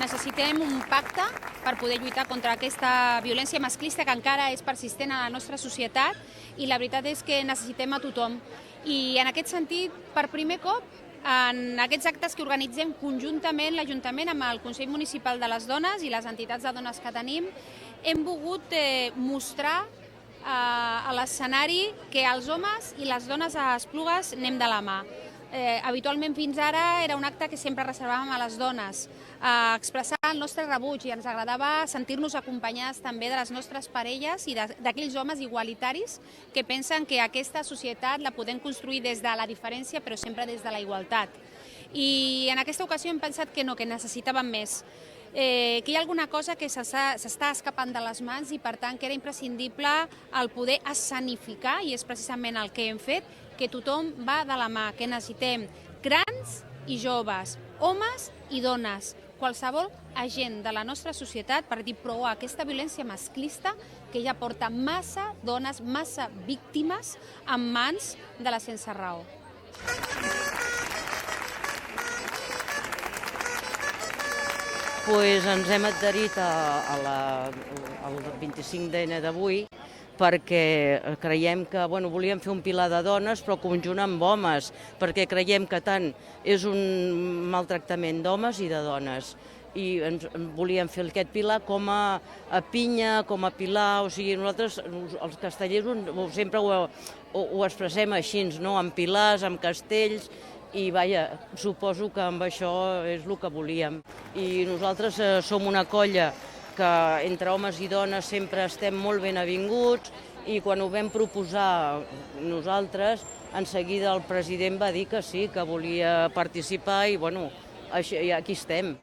necessitem un pacte per poder lluitar contra aquesta violència masclista que encara és persistent a la nostra societat i la veritat és que necessitem a tothom. I en aquest sentit, per primer cop, en aquests actes que organitzem conjuntament l'Ajuntament amb el Consell Municipal de les Dones i les entitats de dones que tenim, hem volgut mostrar a l'escenari que els homes i les dones a Esplugues anem de la mà. Habitualment fins ara era un acte que sempre reservàvem a les dones, a expressar el nostre rebuig i ens agradava sentir-nos acompanyades també de les nostres parelles i d'aquells homes igualitaris que pensen que aquesta societat la podem construir des de la diferència però sempre des de la igualtat. I en aquesta ocasió hem pensat que no, que necessitàvem més, que hi ha alguna cosa que s'està escapant de les mans i per tant que era imprescindible el poder escenificar, i és precisament el que hem fet, que tothom va de la mà, que necessitem grans i joves, homes i dones, qualsevol agent de la nostra societat per dir prou a aquesta violència masclista que ja porta massa dones, massa víctimes en mans de la sense raó. Ens hem adherit al 25N d'avui perquè creiem que volíem fer un pilar de dones però conjunt amb homes, perquè creiem que tant és un maltractament d'homes i de dones. I volíem fer aquest pilar com a pinya, com a pilar, o sigui, nosaltres, els castellers, sempre ho expressem així, amb pilars, amb castells, i suposo que amb això és el que volíem. I nosaltres som una colla que entre homes i dones sempre estem molt ben avinguts i quan ho vam proposar nosaltres, en seguida el president va dir que sí, que volia participar i aquí estem.